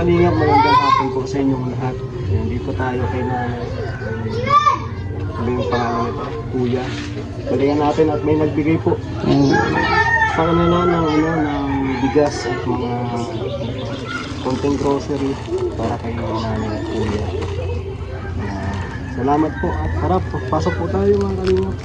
kalingap, magandang hapon po sa inyong lahat. Hindi po tayo kay nanay. Ano yung pangalan nito? Kuya. Balikan natin at may nagbigay po sa kanila ng, ng bigas at mga konting grocery para kay nanay at kuya. Salamat po at tara, pasok po tayo mga kalingap.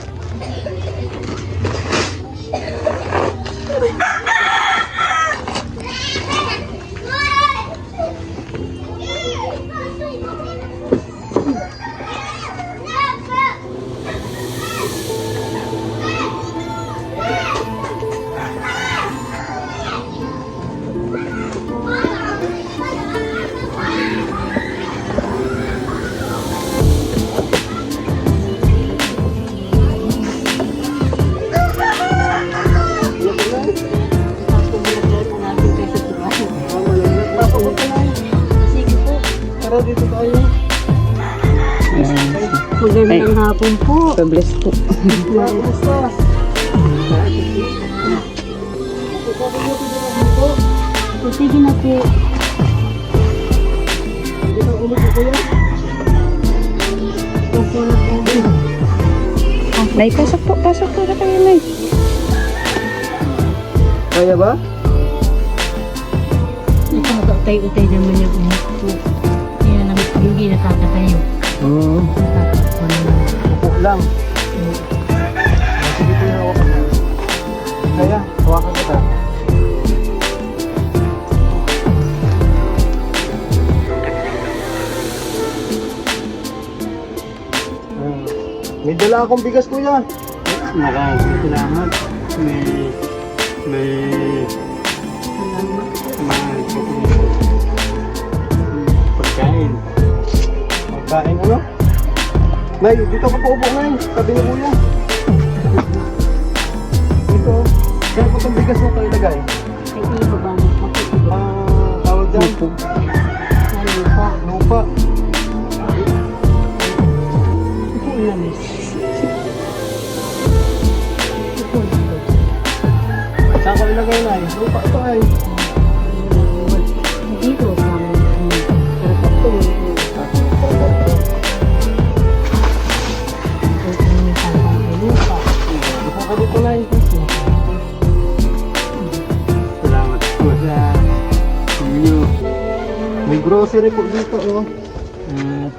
Tara, dito tayo. Magandang hapon po. God-bless po. Kumusta? Sige na po. Hindi na ulit ko kuya. Nay, pasok po na kayo, Nay. Kaya ba? Nakakatay-utay naman yung upo. Kaya lang hindi nakakatayo. Oo. Upo lang. Sige kuya, hawakan mo. Kaya, hawakan kita. May dala akong bigas kuya. Maraming salamat. May pagkain. Pagkain ano? Nay, dito ka po upo nay. Sabi ni kuya. Dito. Saan po itong bigas mo ito ilagay? Ay, iba ba mo? Tawag dyan. Lupa. Lupa. Upo lang. Saan ko ilagay nay? Lupa ito ay. Dito sa karapatong. Lupa. Upo ka dito nay. Salamat po sa inyo. May grocery po dito oh. At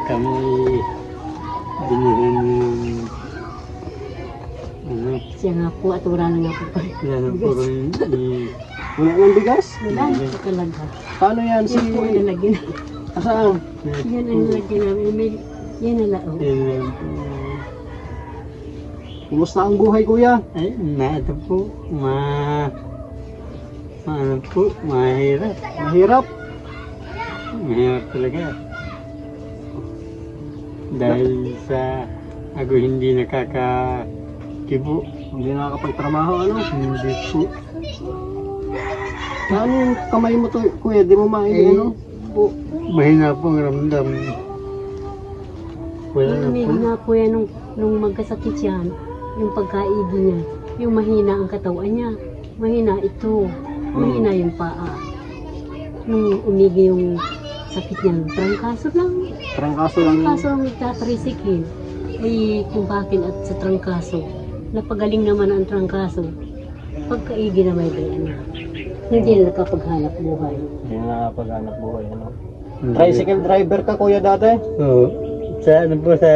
kami binigyan ng Siya nga po at wala na nga po. yan po rin Wala ng bigas? Wala na po talaga. Paano yan si... Yan po ang nalagyan. Saan? Yan ang nalagyan namin. Yan na lao. yan po. Kumusta ang buhay kuya? Ay, nato po. Ano po, mahirap. Mahirap. Mahirap talaga. Dahil sa ako hindi nakakakibo. Hindi nakakapagtrabaho ano? Hindi po. Paano yung kamay mo to kuya? Di mo ano? Po. Mahina po ang ramdam. Wala na po. Mahina po yan nung magkasakit yan. Yung pagkaigi niya. Yung mahina ang katawan niya. Mahina ito. Mahina yung paa. Nung umigi yung sakit niya. Trangkaso lang. Trangkaso lang. Trangkaso ang tatrisikin. Ay kung bakit at sa trangkaso. Napagaling naman ang trangkaso. Pagkaigi na may ganyan. Hindi na nakapaghanap buhay. Hindi na nakapaghanap buhay ano? Tricycle driver ka kuya dati? Oo. Sa ano po sa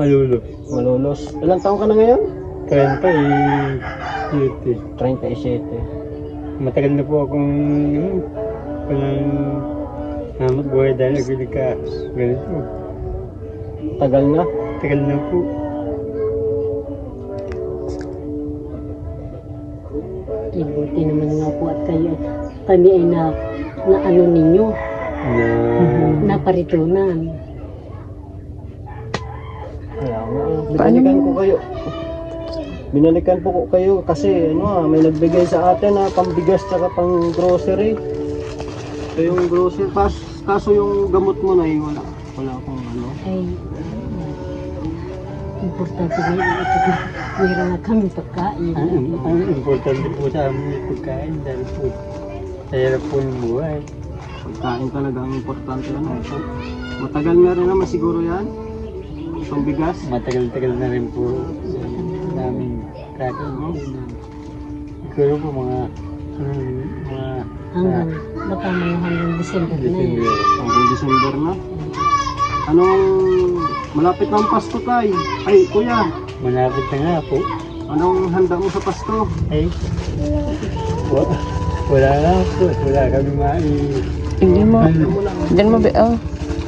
Malulo. Malulos. Ilang taon ka na ngayon? 37. 37. Matagal na po akong walang namat buhay dahil naguli ka. Ganito. Tagal na. Tagal na po. Buti naman nga po at kayo, kami ay na ano ninyo, Na naparitunan. Kaya nga, binalikan ko kayo. Binalikan po ko kayo kasi may nagbigay sa atin pambigas tsaka pang grocery. Ito yung grocery kaso yung gamot mo na wala akong Ay, importante na ito. Mayroon na kami pagkain. ang importante po sa amin yung pagkain dahil po Mahirap po yung buhay. Pagkain talaga ang importante. Ano? So, matagal na rin naman siguro yan. Itong bigas. Matagal-tagal na rin po namin kakainin. Siguro po mga Hanggang, baka mga hanggang December na yun. December. Hanggang December na. Anong malapit na ang Pasko tayo? Ay, kuya. Malapit na nga po. Anong handa mo sa Pasko? Ay, wala na po. Wala kami Hindi mo. Diyan mo, oh.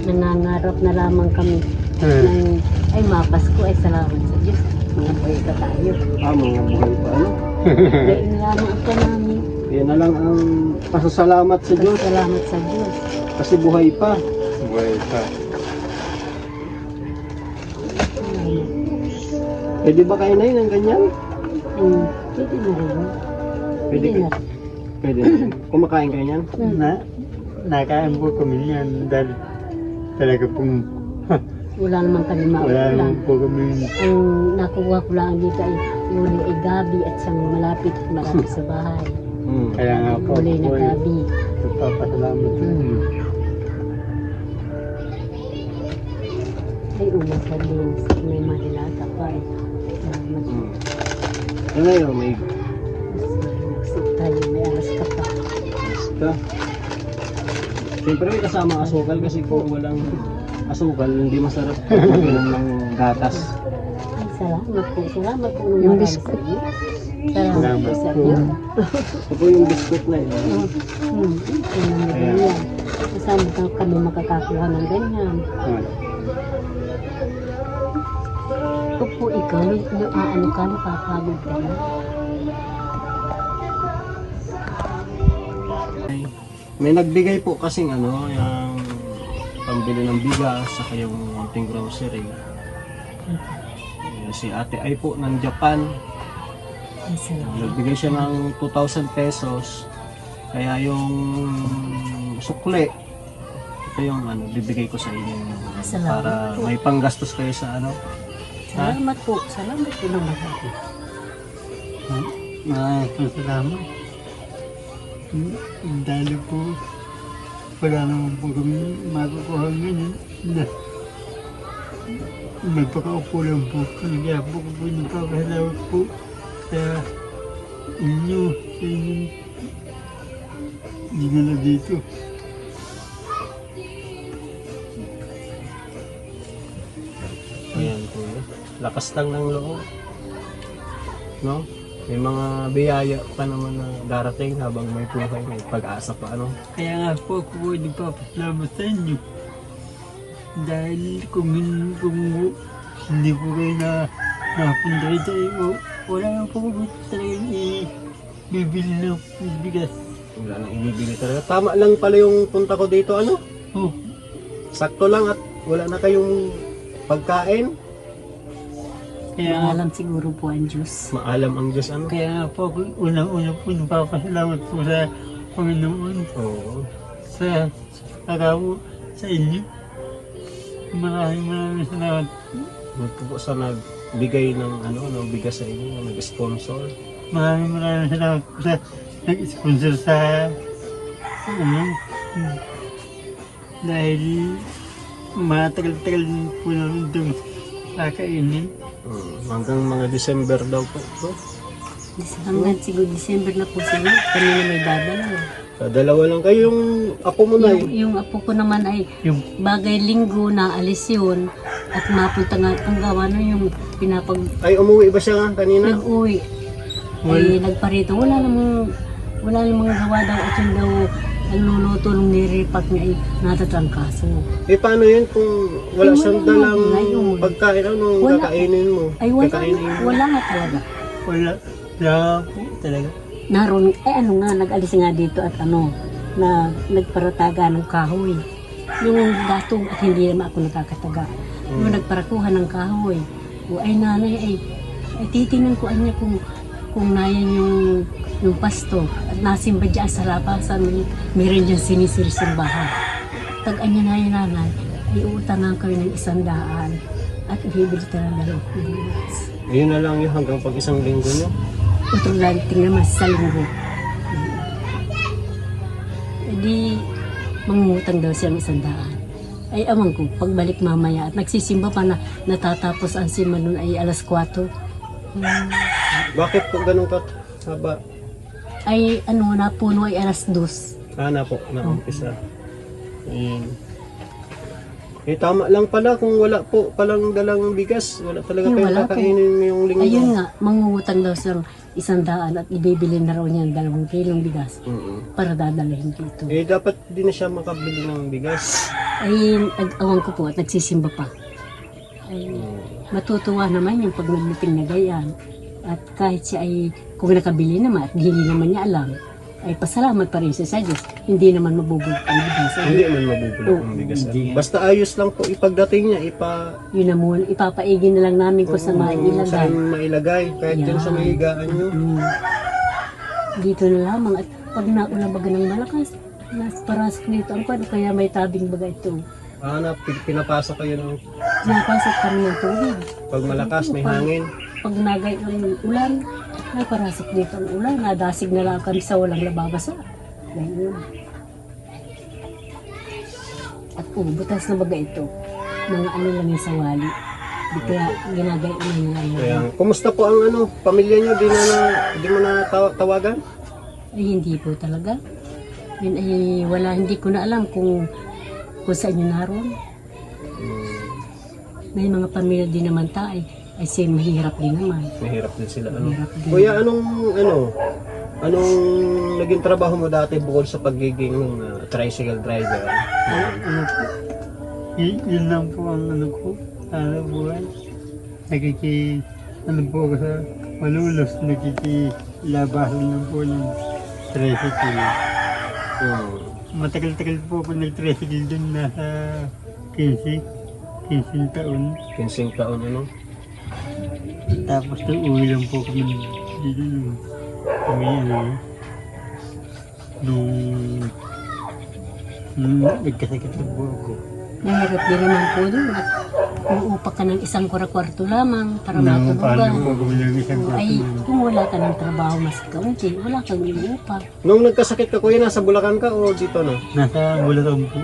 Nangangarap na lamang kami ng, ay mapasko, ay salamat sa Diyos. Mga buhay ka tayo. Mga buhay pa. Ano? Kaya lamang ka namin. Yan na lang ang pasasalamat sa Diyos. Salamat sa Diyos. Kasi buhay pa. buhay pa. Pwede ba kayo na yun ng ganyan? Pwede na rin. Pwede na. Pwede na. Kumakain kayo niyan? Nakain po kami yan dahil talaga pong Wala naman kami wala maulan. naman po kami. Ang nakuha ko lang dito ay huli ay gabi at siyang malapit sa bahay. Kaya nga po Huli na po gabi. nagpapasalamat sa inyo. Ay una sa lins. May mahilata pa eh. Salamat. Yan na yun, may Nagsip tayo, may alas ka pa. ka. Siyempre may kasama asukal kasi kung walang asukal, hindi masarap pag-inom ng gatas. Ay, salamat po. Salamat po. ng Yung marami biskuit. sa iyo. Salamat po sa iyo. Ito po yung biskuit na yun. Ganyan. Kasama ka kami makakakuha ng ganyan. Ito po ikaw, ano ka, napapagod ka na. May nagbigay po kasing ano, yung pambili ng bigas, saka yung ating grocery. Si Ate Ay po ng Japan, Ay, salamat. nagbigay siya ng 2,000 pesos. Kaya yung sukle, ito yung ano, bibigay ko sa inyo Salamat para po. may panggastos kayo sa ano. Salamat po. Salamat po naman. Salamat. Dahil po wala naman po kami makukuha ngayon na magpakaupo lang po. Kaya po ko po nagpapasalamat po sa inyo, sa inyong dinala dito. Ayan po. Lakas lang ng loob. No? May mga biyaya pa naman na darating habang may buhay, may pag-asa pa, ano? Kaya nga po ako po nagpapasalamat sa inyo. Dahil kung hindi po kayo napunta rito, wala na po talagang bibili ng bigas. Wala nang ibibili talaga. Tama lang pala yung punta ko dito, ano? Oh, Sakto lang at wala na kayong pagkain. kaya Alam siguro po ang Diyos. Maalam ang Diyos, ano? Kaya nga po, unang-una po nagpapasalamat po sa Panginoon, Oo. sa po sa inyo. Maraming salamat. Ito po sa nagbigay ng ano, ng bigas sa inyo, nag-sponsor. Maraming salamat po sa nag-sponsor sa ano. Dahil matagal-tagal po namin itong kakainin. Hanggang mga December daw po. So, Hanggang siguro December na po sila. Kami na may dadala. dalawa lang kayo, yung apo mo na Yung apo ko naman ay Yung bagay linggo na alis yun. At mapunta nga ang gawa na yung Ay, umuwi ba siya kanina? nag-uwi. Ay nagparito. Wala namang gawa daw at yun daw nagluluto ng niripat na ay natatrangkaso. Eh, paano yun kung wala Eh, siyang wala dalang na, ngayon. pagkain? Anong Wala. kakainin mo? Ay wala, Kakainin mo? wala nga talaga. wala po talaga. Naroon, ano nga, nag-alis nga dito at na nagparataga ng kahoy. Yung datong at hindi naman ako nakakataga. Yung nagparakuha ng kahoy. O ay nanay, ay titingnan ko niya kung nayan yung pasto. At nasimba dyan sa lapasan, meron dyan sinisisimbahan. Tag-an niya na yung nanay, ay uutangan kami ng 100 at ibibili talaga ng bigas. Ayun na lang yun hanggang pag isang linggo nyo. Utong lang tingnan mas sa linggo. di mangungutang daw siya ng 100. Ay amang ko, pagbalik mamaya at nagsisimba pa na natatapos ang simba nun ay alas 4. Bakit po ganun ka haba? Ay ano, napuno ay alas 2. Na po, na-umpisa. Ayun. Eh tama lang pala kung wala po palang dalang bigas. Wala talaga Ay, kayong wala po. kakainin ngayong linggo. Ayun nga, mangungutang daw siya ng 100 at ibibili na raw niya ng 2 kilong bigas para dadalhin dito. Eh dapat din na siya makabili ng bigas. Ay awan ko po at nagsisimba pa. Ay matutuwa naman yung pag nagliting na gayan. At kahit siya ay kung nakabili naman at hindi naman niya alam, ay pasalamat pa rin siya sa Diyos. Hindi naman mabubulok ang bigas. Ay, Hindi man mabubulok ang bigas. Basta ayos lang po ipagdating niya, yun na muna, ipapaigin na lang namin kung sa mailagay. saan mailagay. Kahit dyan Yan. sa mahigaan nyo. Dito na lamang at pag naulang baga ng malakas, parasok dito ang kwado, kaya may tabing baga ito. Pinapasok kayo ng Napasok kami ng tubig. pag malakas, may hangin. Pag nagay ng ulan, naparasok dito ang ulan, nadasig na lang kami sa walang nababasa. Ganyan. At butas na baga ito. Mga ano lang yung sawali. Di kaya ginagay na nila yun. Kaya, kumusta po ang pamilya nyo? Di mo na tawagan? Ay hindi po talaga. Yun ay wala, hindi ko na alam kung saan yun naroon. May mga pamilya din naman tayo. Ay siya mahirap din naman. Mahirap din sila. Mahirap din. Kuya, anong naging trabaho mo dati bukod sa pagiging tricycle driver? Ano po? Yun lang po ang ano ko. Buhay. Ano po ako sa malulos. Nakikilabasan lang po ng tricycle. Matagal-tagal po ako nag-tricycle dun. Nasa 15 taon. 15 taon, Tapos uwi lang po kami dito nung nagkasakit na po ako. Mahirap din naman po doon. At uupa ka ng 1 kwarto lamang para Paano po matulugan. ako ng isang Ay, kung wala ka ng trabaho mas kaunti, wala kang iupa. Nung nagkasakit ka, kuya, nasa Bulacan ka o dito na? Nasa Bulacan po.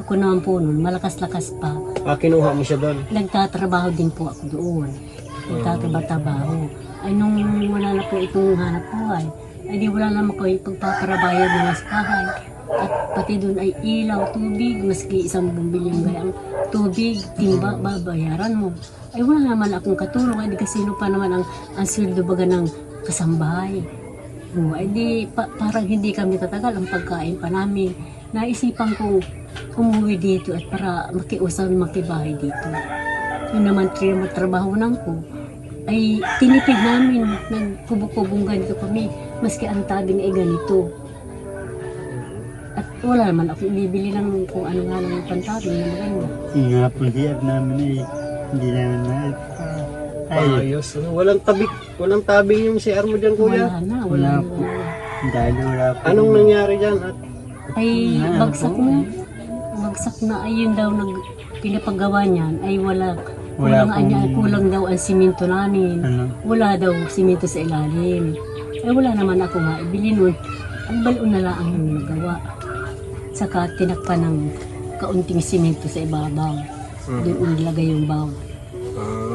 Ako naman po noon, malakas-lakas pa. Kinuha mo siya doon. Nagtatrabaho din po ako doon. Nagtatrabaho. Ay nung wala na po itong hanap buhay, ay di wala naman ko ipagpaparabayad ng maskahay. At pati doon ay ilaw, tubig, maski isang bumbilyang gayang tubig, timba, babayaran mo. Ay wala naman akong katulong, ay di kasi sino pa naman ang sweldo baga ng kasambahay. Ay di parang hindi kami tatagal ang pagkain pa namin. Naisipan kong umuwi dito at para makiusap makibahay dito. Yun naman trabaho nang ko ay tinipid namin, nagkubog-kubong ganito kami, maski ang tabing ay ganito. At wala naman ako ibibili lang kung ano nga lang yung pantabing na maganda. Yung nga po siyat namin hindi namin na Ayos. Walang tabing yung CR mo dyan, kuya. Wala na. Wala po. Dahil wala po. Anong nangyari dyan? At Ay bagsak na. Bagsak na ay yun daw pinapagawa niyan ay wala. Kulang daw ang simento namin. Wala daw simento sa ilalim. Ay wala naman ako maibili nun. Ang balon na lang ang nagawa. Saka tinakpan ng kaunting simento sa ibabaw. Doon nilagay yung baw.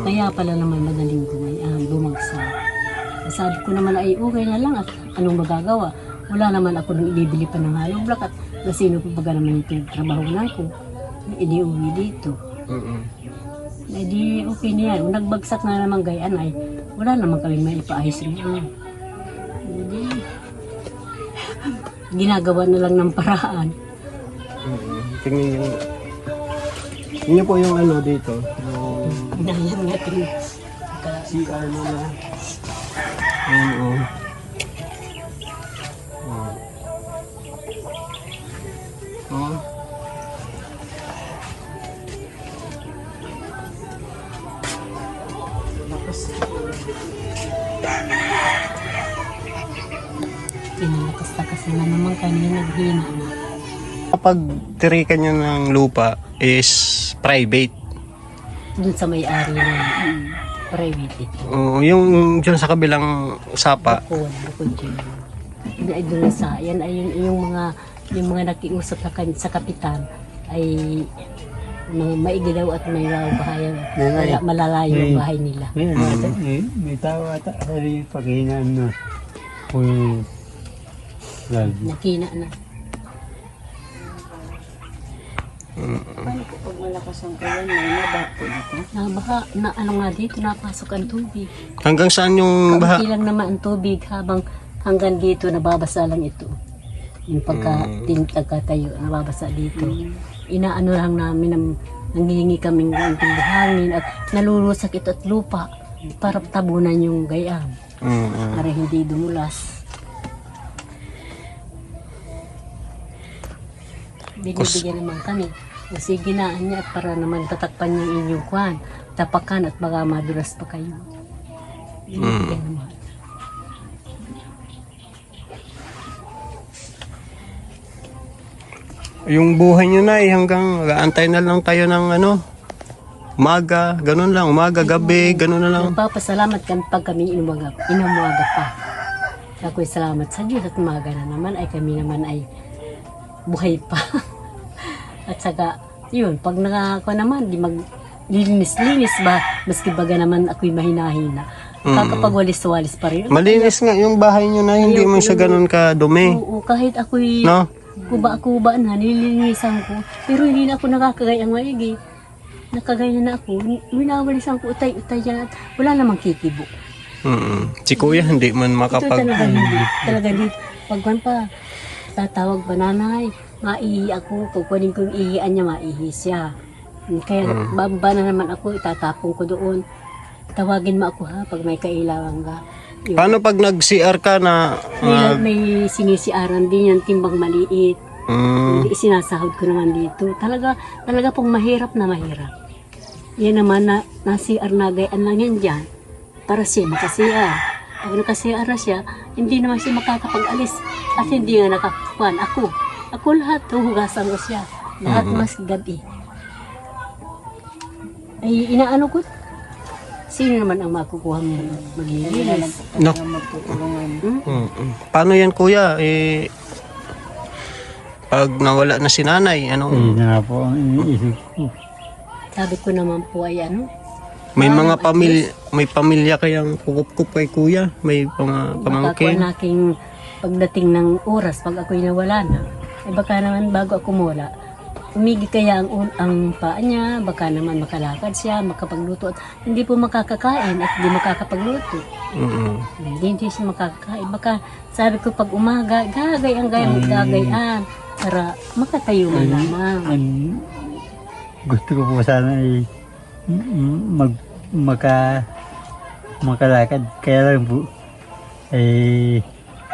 Kaya pala naman madaling bumagsak. Sabi ko naman ay okay na lang at anong magagawa. Wala naman ako nung ibibili pa ng hollow block at sino pa baga naman yung pinagtrabaho na ako. Hindi uwi dito. Ay di okay na yan. Nagbagsak na naman gayaan ay wala naman kami may ipaayos niya. Hindi. Ginagawa na lang ng paraan. tingnan niyo po yung dito. Inayan natin. CR mo na. Oo. Oo. Pinalakas-lakas na naman kanina naghina na. Kapag tirikan nyo ng lupa is private. Doon sa may-ari na private ito. Yung dyan sa kabilang sapa, Bukod dyan. ay doon sa, yan ay yung mga nakiusap sa kapitan ay mga maigi daw at may bahay, malalayo ang bahay nila. May tao ata sa rin paghinaan na kung Nakina na. Paano po pag malakas ang ulan, may naba po dito? Nabaha, na ano nga dito, napasok ang tubig. Hanggang saan yung baha? Kaunti lang naman ang tubig habang hanggang dito nababasa lang ito. Yung pagkatayo, nababasa dito. Inaano lang namin, nanghihingi kaming konting buhangin at nalulusak ito at lupa para tabunan yung gayam. Para hindi dumulas. Binibigyan naman kami. O sige na, niya, para naman tatakpan yung inyong kwan, tapakan at baka madulas pa kayo. Binibigyan naman. Yung buhay nyo na hanggang antay na lang tayo ng ano, umaga, ganun lang, umaga, gabi, ganun na lang. Nagpapasalamat kami pag kami inumaga pa. Ako'y salamat sa Diyos at umaga na naman ay kami naman ay buhay pa. At saka, yun, pag nakako naman, di maglilinis-linis ba, maski baga naman ako'y mahina-hina. Kakapagwalis-walis pa rin. Malinis nga yung bahay nyo na, hindi mo siya ganun kadumi. Oo, kahit ako'y No? kuba-kuba na, nililinisan ko. Pero hindi na ako nakakagay ang maigi. Nakagaya na ako, winawalisan ko utay-utay yan at wala namang kikibo. Si kuya hindi man Ito makapag... talaga hindi. Talaga dito. Pagwan pa, tatawag ba nanay, maihi ako. Pagkunin kong ihian niya, maihi siya. Kaya baba na naman ako, itatapon ko doon. Tawagin mo ako ha, pag may kailangan ka. Yun. Paano pag nag-CR ka na... May sinisiaran din yan, timbang maliit. Hindi sinasahod ko naman dito. Talaga pong mahirap na mahirap. Yan naman na CR na gayaan lang yan dyan. Para siya makasiya. Pag nakasiya siya, hindi naman siya makakapag-alis. At hindi nga nakakuan. Ako lahat, huhugasan ko siya. Lahat mas gabi. Ay, inaano ko, sino naman ang makukuha mo maglilinis? No. Magtutulungan. Paano yan kuya? Pag nawala na si nanay, ano? Yun na po ang iniisip ko. Sabi ko naman po ay ano, May mga pamilya kayang kukup kay kuya? May mga baka ko pamangkin? ang aking pagdating ng oras, pag ako'y nawala na, ay baka naman bago ako mula, umigi kaya ang paa niya, baka naman makalakad siya, makapagluto at hindi po makakakain at hindi makakapagluto. Hindi siya makakakain. Baka sabi ko pag umaga, gagayan para makatayo man lamang. Gusto ko po sana ay makalakad. Kaya lang po,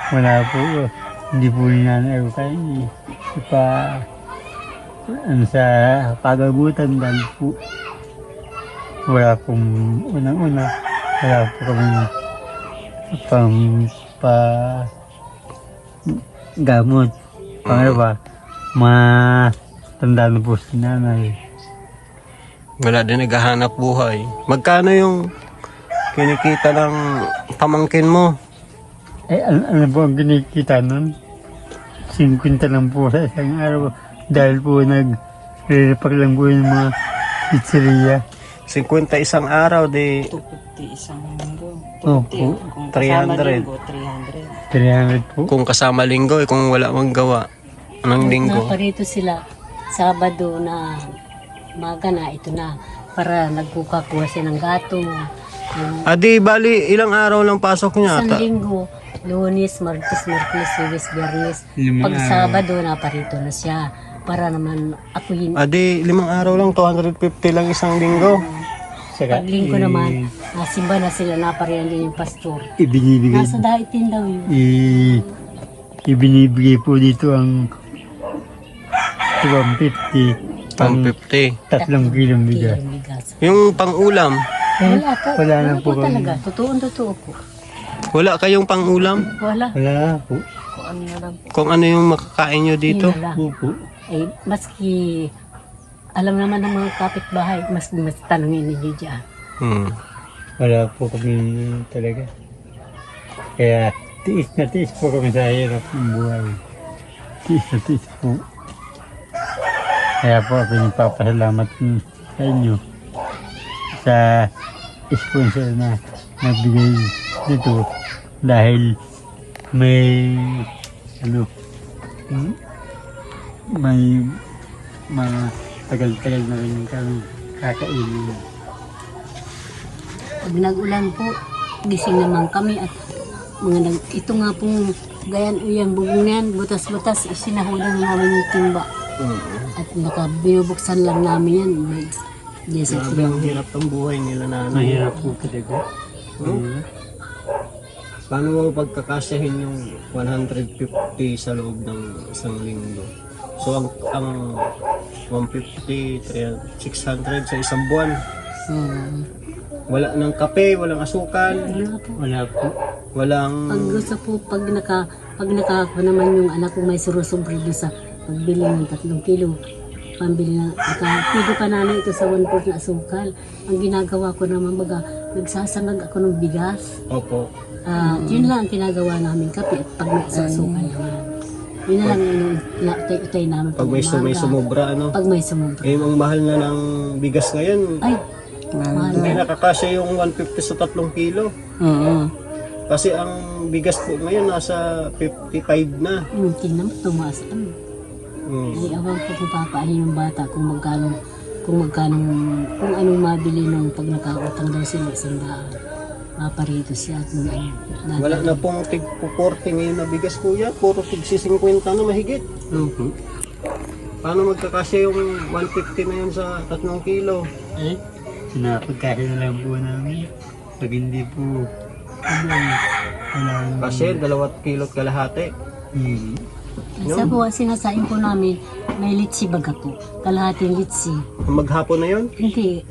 wala po. Hindi po ninanay ko kaya sa pagagutan dahil po wala pong unang-una. Wala po kami gamot. Pangalawa, matanda na po si nanay. Wala din naghahanap buhay. Magkano yung kinikita ng pamangkin mo? Ano po ang kinikita nun? 50 lang po sa isang araw. Dahil po nag-repack lang po yung mga pizzeria. 50 isang araw, di 250 isang linggo. Opo. Kung kasama 300. linggo, 300. 300 po. kung kasama linggo, kung wala mang gawa ng linggo. Naparito sila Sabado na maga na, ito na, para nagkukakuha siya ng gato. Adi, bali, ilang araw lang pasok niya? Isang linggo, Lunes, Martes, Miyerkules, Huwebes, Biyernes. Pag Sabado, naparito na siya. Para naman akuhin. Adi, 5 araw lang, 250 lang isang linggo. Saka, Pag linggo naman, nasimba na sila, naparihan din yung pastor. ibinibigay Nasa daitin daw yun. ibinibigay po dito ang 250 pang 150. 3 kilong bigas. Kilong bigas. Yung pang-ulam, Wala po. Wala na Wala po po kami. talaga. Totoo po. wala kayong pang-ulam? Wala. Wala po. Kung ano na lang. Kung ano yung makakain nyo dito? Wala. Opo. Eh, maski alam naman ng mga kapitbahay, mas tanongin ninyo dyan. Wala po kami talaga. Kaya tiis na tiis po kami sa hirap ng buhay. Tiis na tiis po. Kaya po ako nagpapasalamat sa inyo sa sponsor na nagbigay nito dahil may may mga tagal-tagal na rin kami kakainin. Pag nag-ulan po, gising naman kami at ito nga pong gayan o yan, bubong na yan, butas-butas, isinahulan namin yung timba. At binubuksan lang namin yan. Yes, at Grabe ang hirap ng buhay nila na Mahirap po talaga. Paano mo pagkakasyahin yung 150 sa loob ng isang linggo? So ang 150, 300, 600 sa isang buwan. Wala ng kape, walang asukal, Wala po. walang... Pag gusto po, pag nakako naman yung anak ko may surusobre doon sa pagbili ng 3 kilo, pambili na, pwede pa namin ito sa 1/4 na asukal. Ang ginagawa ko naman, nagsasangag ako ng bigas. Opo. Yun lang ang ginagawa namin kape at pag nagsasukal naman. Yun na lang yung utay namin Pag may umaga. sumobra, ano? Pag may sumobra. Eh, ang mahal na ng bigas ngayon. Ay, mahal Hindi na. nakakasya yung 150 sa 3 kilo. Kasi ang bigas po ngayon nasa 55 na. Tingnan mo, tumaas kami. Ay, awan ko kung papaano yung bata kung anong mabili nung pag nakautang daw sila 100. Maparito siya at nung Wala na pong tig 40 ngayon na bigas kuya. Puro tig 50 na mahigit. Paano magkakasya yung 150 na yun sa 3 kilo? Eh, sinapagkasya na lang po namin. Pag hindi po, wala. Kasi 2 kilo't kalahati. Sa po, sinasain po namin, may litsi baga po. Kalahating litsi. Maghapon na yun? Hindi,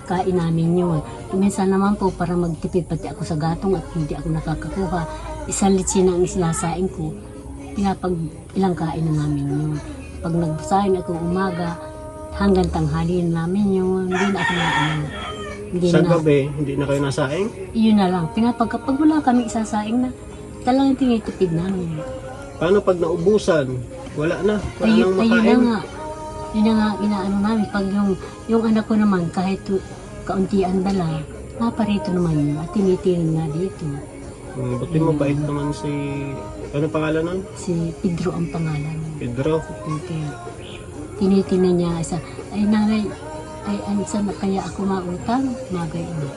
kain namin yun. Minsan naman po, para magtipid pati ako sa gatong at hindi ako nakakakuha, isang litsi na ang sinasain ko, ilang kain na namin yun. Pag nagsain ako umaga, hanggang tanghali na namin yun. Hindi na ako hindi Sa na. gabi, hindi na kayo nasaing? Yun na lang. Pag wala kami isasaing na, talagang tinitipid namin. Paano pag naubusan? Wala na. Wala Ayun nang na makain. nga. Yun na nga, inaano namin. Pag yung anak ko naman, kahit kauntian dala, naparito naman yun. At tinitirin nga dito. Buti mabait naman si... Ano pangalan nun? Si Pedro ang pangalan. Pedro. Pedro. Tinitingnan niya isa, ay nanay, ay saan na kaya ako mautang? Magay ina.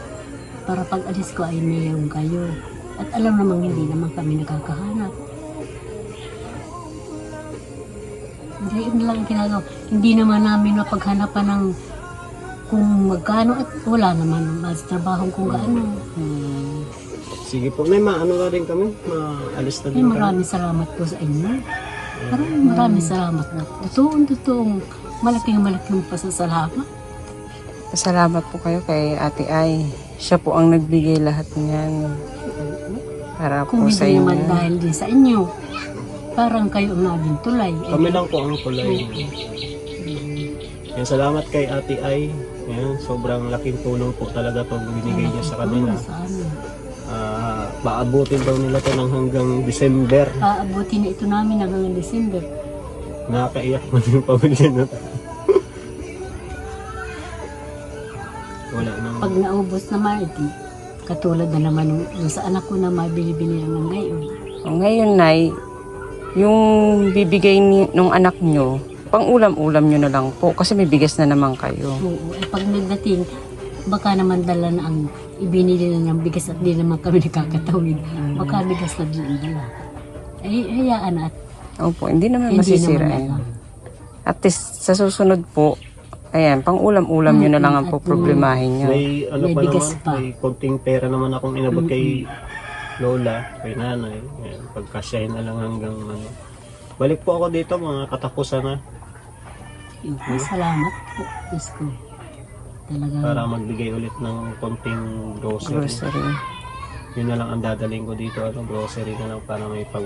Para pag alis ko ay mayroon kayo. At alam namang hindi naman kami nakakahanap. Hindi lang ang ginagawa. Hindi naman namin mapaghanapan ng kung magkano at wala naman mas trabaho kung gaano. Sige po. May maano na rin kami. Maalis na Ay din kami. maraming salamat po sa inyo. Maraming salamat na po. Totoong malaking pasasalamat. Pasalamat po kayo kay Ate Ay. Siya po ang nagbigay lahat niyan. Para Kung po sa hindi naman inyo. dahil din sa inyo, parang kayo ang naging tulay. Kami lang po ang tulay. Yan, salamat kay Ate Ay. Yan, sobrang laking tulong po talaga itong binigay niya sa kanila. Sa amin. Maabutin daw nila ito ng hanggang December. Aabutin na ito namin hanggang December. Nakakaiyak mo yung pamilya na to. Wala nang... Pag naubos naman, ito, katulad na naman yung sa anak ko na mabili-bili lang ng ngayon. O, ngayon, Nay, yung bibigay nung anak nyo, pang ulam-ulam nyo na lang po kasi may bigas na naman kayo. Oo, eh, pag nagdating, baka naman dala na ang ibinili na ng bigas at di naman kami nakakatawid. Baka bigas na din ang dala. Ay, hayaan na at Opo, hindi naman hindi masisira. naman alam. At least, sa susunod po, ayan, pang ulam-ulam nyo na lang ang At po problemahin nyo. May ano May pa bigas naman, pa. may konting pera naman akong inabot kay Lola, kay nanay. Yan, pagkasyahin na lang hanggang ano. Balik po ako dito, mga katapusan na, Yung salamat po, Diyos ko. Talagang para magbigay ulit ng konting grocery. Grocery. Yun na lang ang dadaling ko dito, ano, grocery na lang para may pang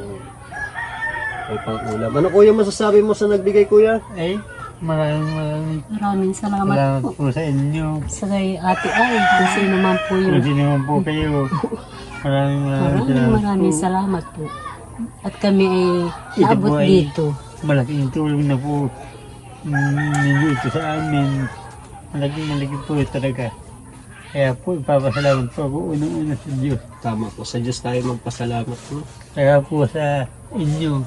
ulam. Ano kuya masasabi mo sa nagbigay kuya? Ay, maraming salamat salamat po. po sa inyo. Sa kay Ate Ay, kasi naman po yung Kasi naman po kayo. Maraming salamat po. At kami ay Ito naabot po ay- dito. Malaking tulong na po ninyo ito sa amin. Malaking po talaga. Kaya po, ipapasalamat po ako unang-una sa Diyos. Tama po. Sa Diyos tayo magpasalamat po. Kaya po sa inyo.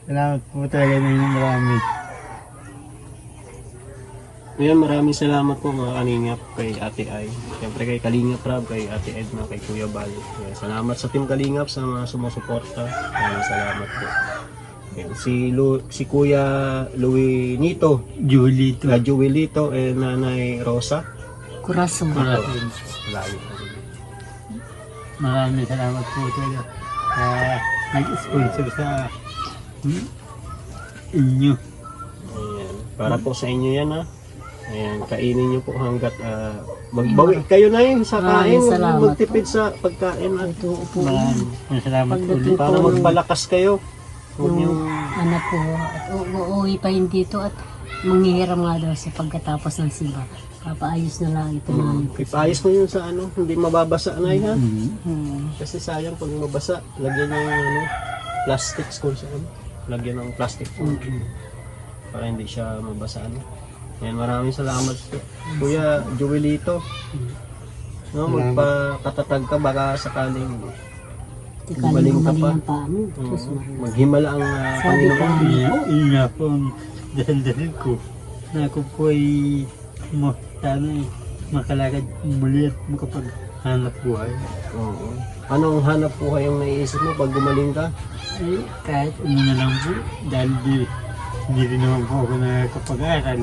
Salamat po talaga ninyo marami. Ngayon, maraming salamat po mga Kalingap kay Ate Ay. Siyempre kay Kalingap Rab, kay Ate Edna, kay Kuya Bal. Kaya salamat sa Team Kalingap sa mga sumusuporta. Maraming salamat po. Ayan, si Kuya Louie Nito, Julito. Joelito, Nanay Rosa. Corazon. Lagi. Maraming salamat po talaga. Nag-sponsor sa inyo. Ayan. Para po sa inyo yan ha. Ayan, kainin nyo po hanggat magbawi kayo na yun sa kain. Maraming salamat Magtipid sa pagkain at Ito po. Maraming salamat po ulit. para magpalakas kayo. Huwag Yung yung anak ko at uuwi pa yun dito at manghihiram nga daw sa pagkatapos ng simba. Papaayos na lang ito namin. ipaayos mo yun sa hindi mababasa na ha. Hmm. Kasi sayang pag mabasa, lagyan ng plastics kung saan. Lagyan ng plastic para hindi siya mabasa. Yan, maraming salamat po. Kuya Joelito. No, magpakatatag ka baka sakaling Tika Gumaling ka gumaling pa. ang paa mo. Diyos mo. maghimala ang Sabi ko, Panginoon. Yun nga po ang dasal-dasal ko na ako po ay sana makalakad muli at makapaghanap buhay. Oo. Anong hanap po kayong naiisip mo pag gumaling ka? Eh, kahit ano na lang po, dahil hindi rin naman po ako nakakapag-aral.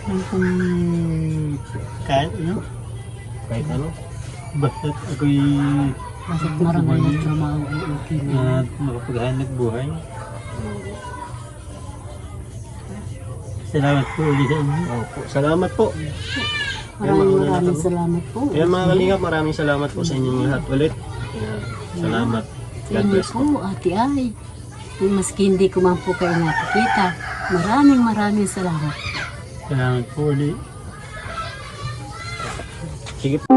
Ang kahit ano, Kahit ano? basta't ako'y Basta't marami ng trabaho ay okay na. makapaghanap buhay. Salamat po ulit sa inyo. Opo. Salamat po. Maraming salamat po. Kaya mga kalingap, maraming salamat po sa inyong lahat ulit. Ayan. Salamat. God Sa inyo bless po. po, Ate Ay. Maski hindi ko man po kayo nakikita. Maraming salamat. Salamat po ulit. Sige po.